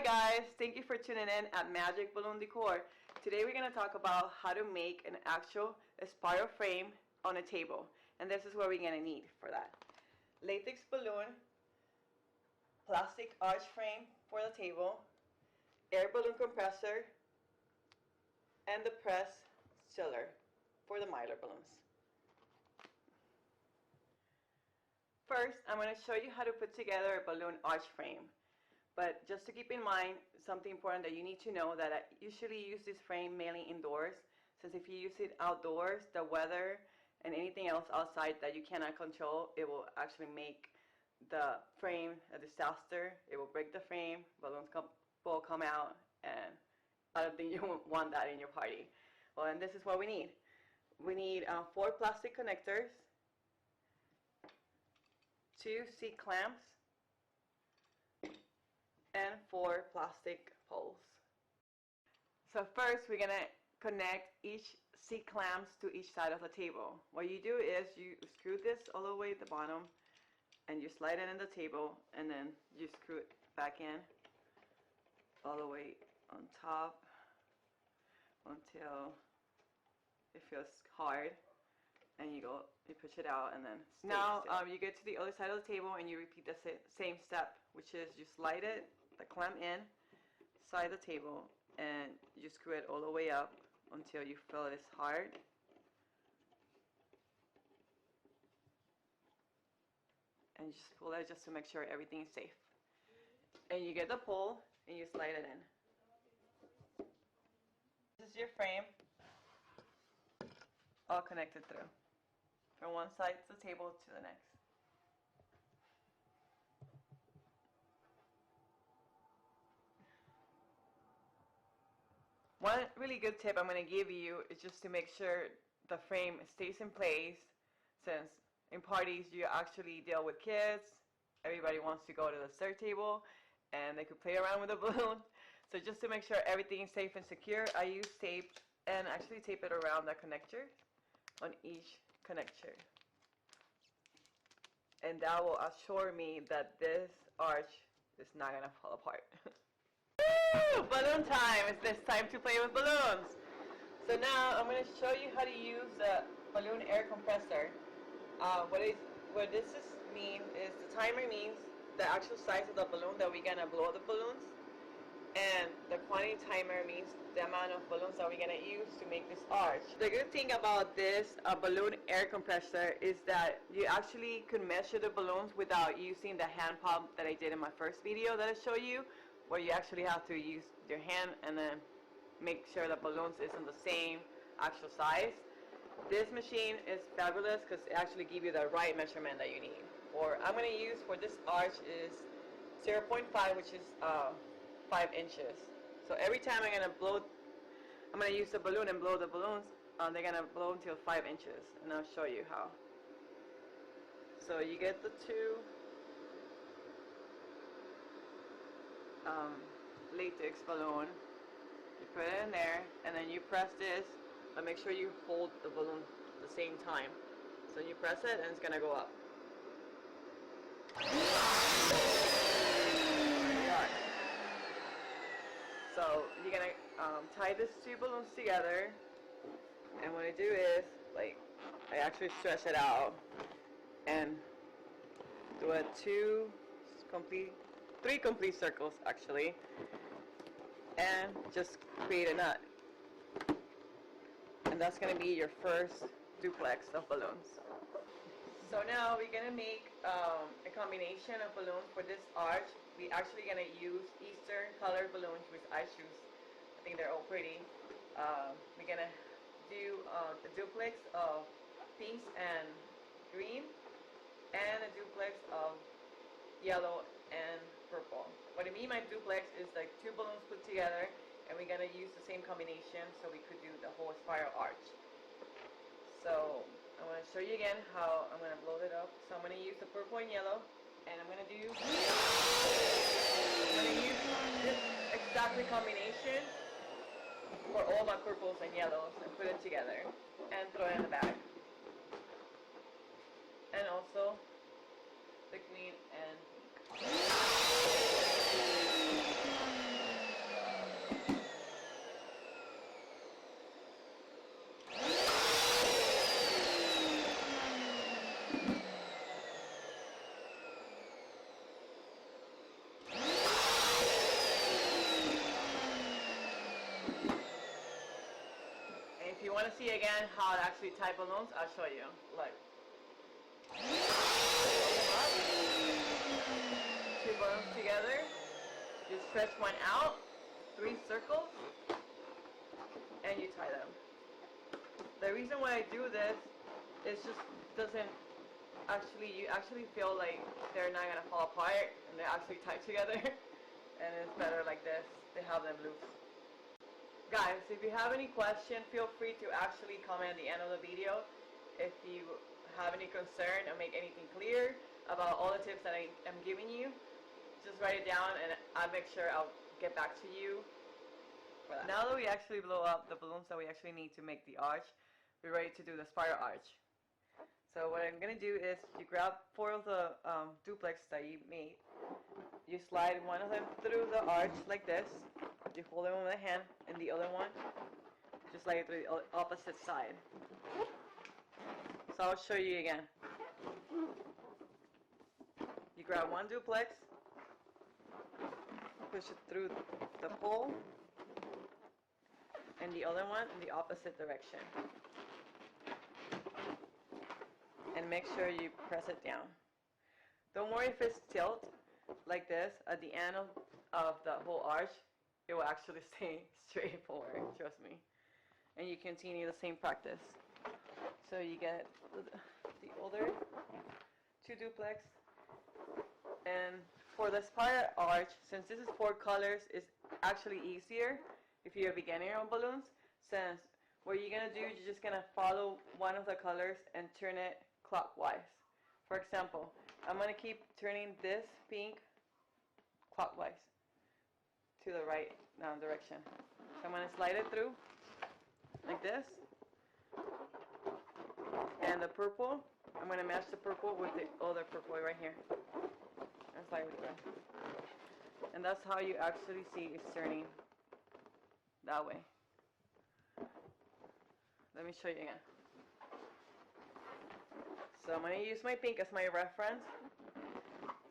Hi guys, thank you for tuning in at Magic Balloon Decor. Today we're going to talk about how to make an actual spiral frame on a table. And this is what we're going to need for that. Latex balloon, plastic arch frame for the table, air balloon compressor, and the press sealer for the mylar balloons. First, I'm going to show you how to put together a balloon arch frame. But just to keep in mind, something important that you need to know, that I usually use this frame mainly indoors, since if you use it outdoors, the weather and anything else outside that you cannot control, it will actually make the frame a disaster. It will break the frame, balloons will come out, and I don't think you want that in your party. Well, and this is what we need. We need 4 plastic connectors, 2 C-clamps, and 4 plastic poles. So first we're going to connect each C-clamps to each side of the table. What you do is you screw this all the way at the bottom and you slide it in the table, and then you screw it back in all the way on top until it feels hard, and you push it out, and then now you get to the other side of the table and you repeat the same step, which is you slide the clamp in side the table and you screw it all the way up until you feel it is hard, and you just pull it just to make sure everything is safe, and you get the pole and you slide it in. This is your frame all connected through from one side of the table to the next. One really good tip I'm going to give you is just to make sure the frame stays in place, since in parties you actually deal with kids. Everybody wants to go to the dessert table and they could play around with the balloon. So just to make sure everything is safe and secure, I use tape, and actually tape it around the connector on each connector. And that will assure me that this arch is not going to fall apart. Woo! Balloon time! It's this time to play with balloons. So now I'm going to show you how to use the balloon air compressor. What this means is the timer means the actual size of the balloon that we're going to blow the balloons, and the quantity timer means the amount of balloons that we're going to use to make this arch. The good thing about this balloon air compressor is that you actually could measure the balloons without using the hand pump that I did in my first video that I showed you, where you actually have to use your hand and then make sure the balloons is in the same actual size. This machine is fabulous because it actually gives you the right measurement that you need. Or I'm going to use for this arch is 0.5, which is 5 inches. So every time I'm going to use the balloon and blow the balloons, they're going to blow until 5 inches, and I'll show you how. So you get the 2 latex balloon, you put it in there, and then you press this, but make sure you hold the balloon at the same time. So you press it and it's going to go up. So you're going to tie these 2 balloons together, and what I do is, I actually stretch it out and do a 3 complete circles actually, and just create a nut. And that's going to be your first duplex of balloons. So now we're going to make a combination of balloons for this arch. We're actually going to use Eastern colored balloons, which I choose. I think they're all pretty. We're going to do a duplex of pinks and green, and a duplex of yellow and purple. What I mean by duplex is like 2 balloons put together, and we're going to use the same combination so we could do the whole spiral arch. So I'm going to show you again how I'm going to blow it up. So I'm going to use the purple and yellow, and I'm going to use this exactly combination for all my purples and yellows, and put it together and throw it in the bag. And also the green and pink. if you want to see again how to actually tie balloons, I'll show you. Look. Two balloons together. You stretch one out, 3 circles, and you tie them. The reason why I do this is just doesn't actually, you actually feel like they're not gonna fall apart and they're actually tied together. And it's better like this to have them loose. Guys, if you have any question, feel free to actually comment at the end of the video. If you have any concern or make anything clear about all the tips that I am giving you, just write it down and I'll make sure I'll get back to you for that. Now that we actually blow up the balloons that we actually need to make the arch, we're ready to do the spiral arch. So what I'm going to do is you grab 4 of the duplex that you made. You slide one of them through the arch like this. You hold it with a hand, and the other one just slide it through the opposite side. So I'll show you again. You grab one duplex, push it through the pole, and the other one in the opposite direction. And make sure you press it down. Don't worry if it's tilt like this at the end of the whole arch. It will actually stay straight forward, trust me. And you continue the same practice. So you get the other 2 duplex. And for the spiral arch, since this is 4 colors, it's actually easier if you're a beginner on balloons. Since what you're gonna do, you're just gonna follow one of the colors and turn it clockwise. For example, I'm gonna keep turning this pink clockwise to the right direction. So I'm going to slide it through like this. And the purple, I'm going to match the purple with the other purple right here. And slide it through. And that's how you actually see it's turning that way. Let me show you again. So I'm going to use my pink as my reference.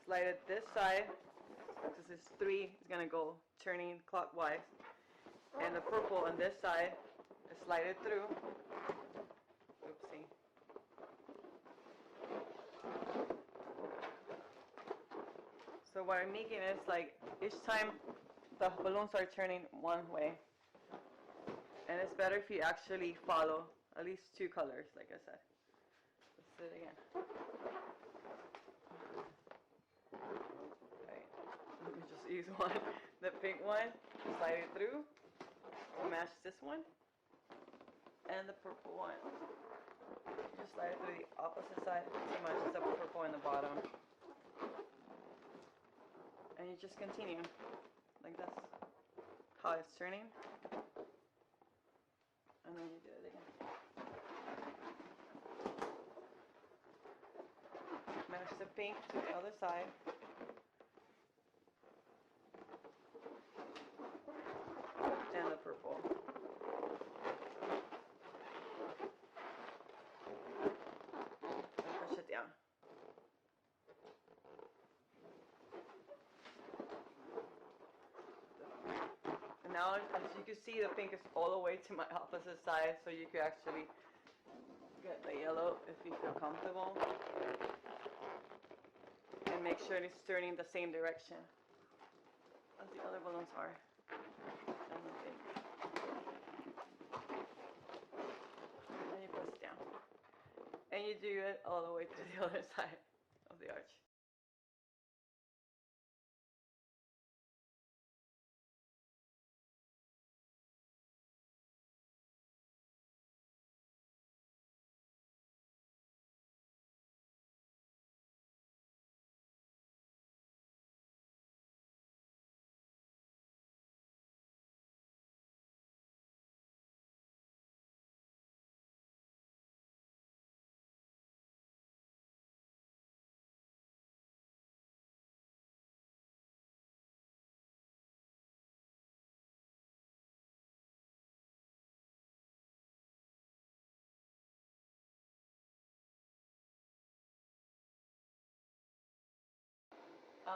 Slide it this side. Because it's 3, it's going to go turning clockwise. And the purple on this side is slide it through. Oopsie. So what I'm making is like each time the balloons are turning one way. And it's better if you actually follow at least 2 colors, like I said. Let's do it again. Use one, the pink one, slide it through, match this one, and the purple one. Just slide it through the opposite side to match the purple in the bottom. And you just continue like this, how it's turning, and then you do it again. Match the pink to the other side. And the purple. And push it down. And now, as you can see, the pink is all the way to my opposite side, so you can actually get the yellow if you feel comfortable. And make sure it's turning the same direction as the other balloons are. And you press it down. And you do it all the way to the other side of the arch.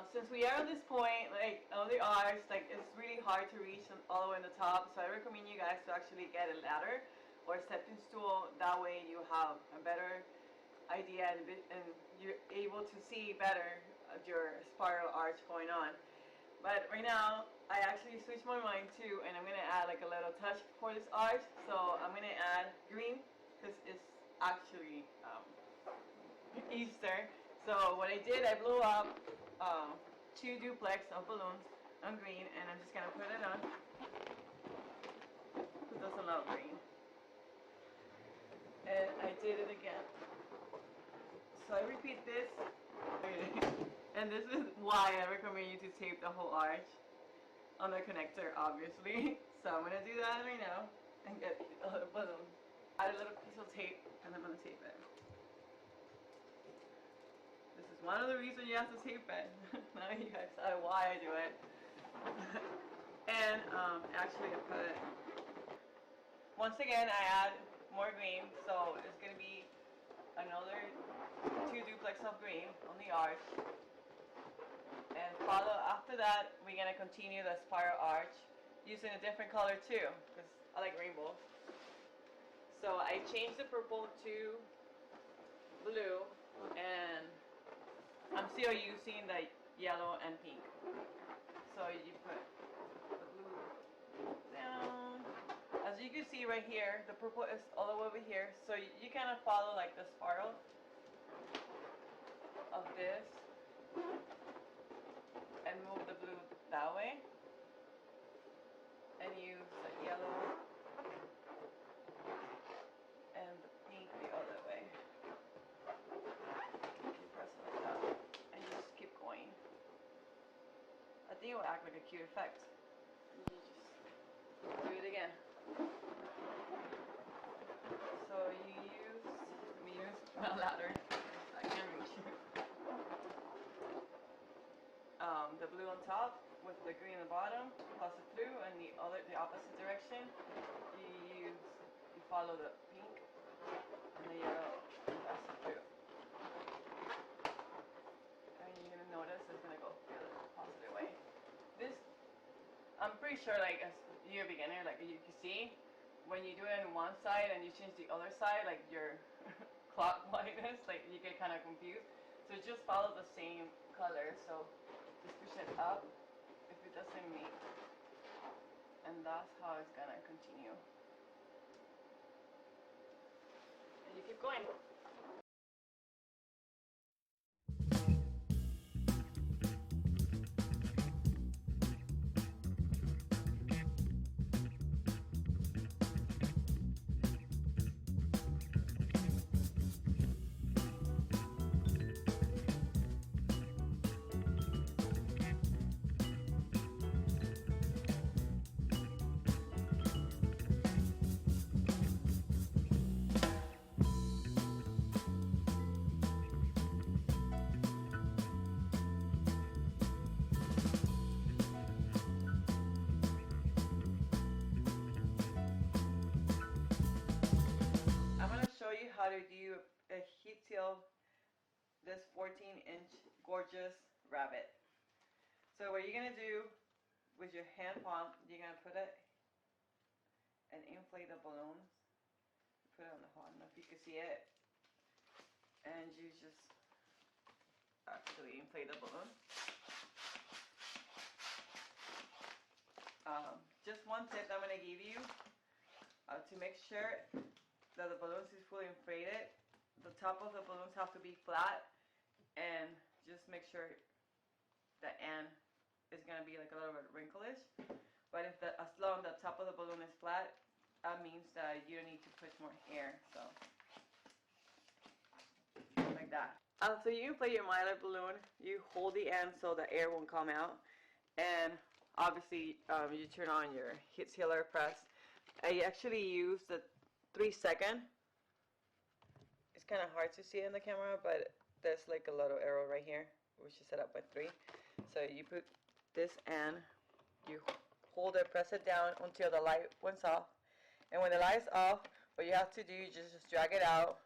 Since we are at this point, like on the arch, like it's really hard to reach all the way on the top, so I recommend you guys to actually get a ladder or stepping stool. That way you have a better idea and you're able to see better your spiral arch going on. But right now I actually switched my mind too, and I'm gonna add like a little touch for this arch. So I'm gonna add green because it's actually Easter. So what I did, I blew up 2 duplex of balloons on green, and I'm just gonna put it on. Who doesn't love green? And I did it again. So I repeat this, and this is why I recommend you to tape the whole arch on the connector, obviously. So I'm gonna do that right now and get a little balloon. Add a little piece of tape, and I'm gonna tape it. This is one of the reasons you have to tape it. Now you guys know why I do it. And actually I put it. Once again, I add more green, so it's gonna be another 2 duplex of green on the arch. And follow after that, we're gonna continue the spiral arch using a different color too, because I like rainbows. So I changed the purple to blue, and I'm still using the yellow and pink. So you put the blue down. As you can see right here, the purple is all the way over here. So you kind of follow like the spiral of this and move the blue that way. And use the yellow and the pink the other way. Press it like that, and just keep going. I think it will act like a cute effect. You just do it again. So let me use my ladder. I can't reach the blue on top with the green on the bottom, plus the blue, and the opposite direction. You follow the pink and the yellow, plus the blue. And you're gonna notice it's gonna go the opposite way. This, I'm pretty sure, like as you're a beginner, like you can see, when you do it on one side and you change the other side, like your clockwise, like you get kind of confused. So just follow the same color. So just push it up if it doesn't meet, and that's how it's gonna continue. And you keep going. Show you how to do a heat seal this 14-inch gorgeous rabbit. So what you're gonna do with your hand palm, you're gonna put it and inflate the balloons. Put it on the hot enough you can see it, and you just actually inflate the balloon. Just one tip I'm gonna give you to make sure that the balloons is fully inflated. The top of the balloons have to be flat, and just make sure the end is gonna be like a little bit wrinklish. But if as long as the top of the balloon is flat, that means that you don't need to push more air. So like that. So you inflate your mylar balloon. You hold the end so the air won't come out, and obviously you turn on your heat sealer press. I actually use the 3-second. It's kind of hard to see in the camera, but there's like a little arrow right here, which is set up by 3. So you put this end, you hold it, press it down until the light went off. And when the light is off, what you have to do is just drag it out.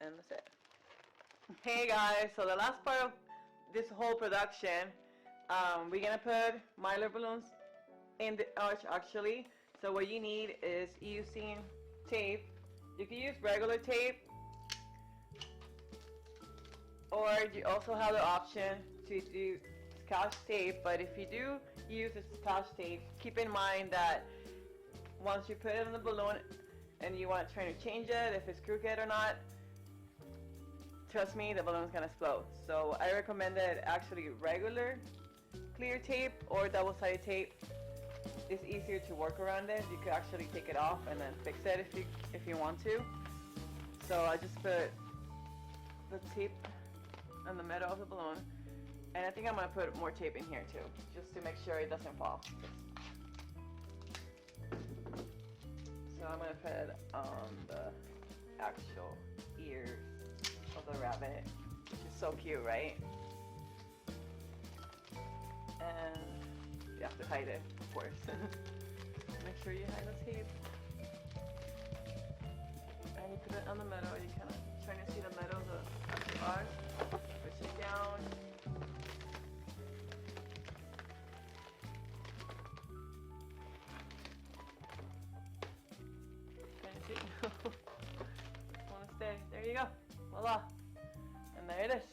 And that's it. Hey guys, so the last part of this whole production, we're gonna put mylar balloons in the arch actually. So So what you need is using tape. You can use regular tape, or you also have the option to do Scotch tape. But if you do use a Scotch tape, keep in mind that once you put it on the balloon and you want to try to change it, if it's crooked or not, trust me, the balloon's gonna explode. So I recommended actually regular clear tape or double-sided tape. It's easier to work around it. You could actually take it off and then fix it if you want to. So I just put the tape in the middle of the balloon, and I think I'm gonna put more tape in here too, just to make sure it doesn't fall. So I'm gonna put it on the actual ears of the rabbit, which is so cute, right? And you have to hide it, of course. Make sure you hide the tape. And you put it on the middle. You kind of trying to see the middle of the actual arch. Push it down. Can you see? Just want to stay. There you go. Voila. And there it is.